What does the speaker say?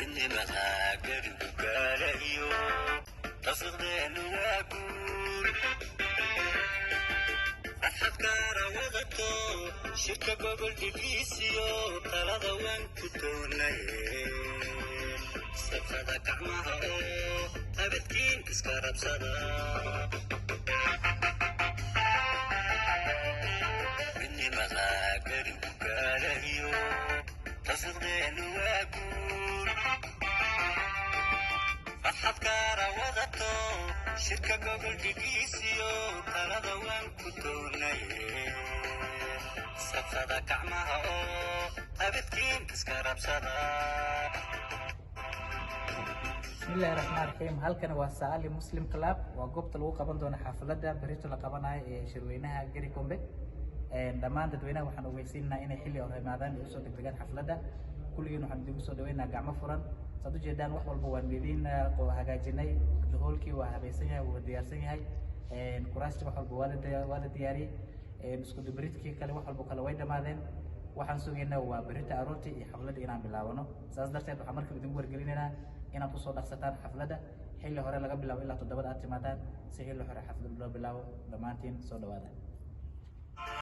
إني مهاجر بكاليو تصدقني وأقول أفكار وضعته شركة جوجل ديفيسيو طلعت وين كنتوني صفدك معها أبدكين كسكرب صدا إني مهاجر بكاليو تصدقني وأقول أفكار وضعته شركة جوجل ديفيسيو طلعت وين كنتوني صفدك معها أبدكين كسكرب صدا بسم الله الرحمن الرحيم. halkan waa Saali Muslim Club waa goobta lagu qaban doono xafladda berito la qabanayo ee shirweynaha Gari Kombe dhammaan dadweynaha waxaan ogeysiinaynaa inay xilli hore imaadaan iyo soo degdegaan xafladda kulligiin waxaan idinku soo dhaweynaa gacmo furan saad u jeedaan wax walba waan meedin oo hagaajinay hoolkii waa habaysan yahay waa diyaarsan yahay kuraasta wax walba waa la diyaariyay isku dubridkii kale wax walba kale way dhamaadeen waxaan sugeynaa waa berito aroortii iyo xafladda inaan bilaabano saas darteed waxaan markale idinku wargelinaynaa inaad ku soo dhaqsataan xafladda xilli hore laga bilaabo ilaa 7 aad timaadaan si xilli hore xafladda loo bilaabo dhammaantiin soo dhawaada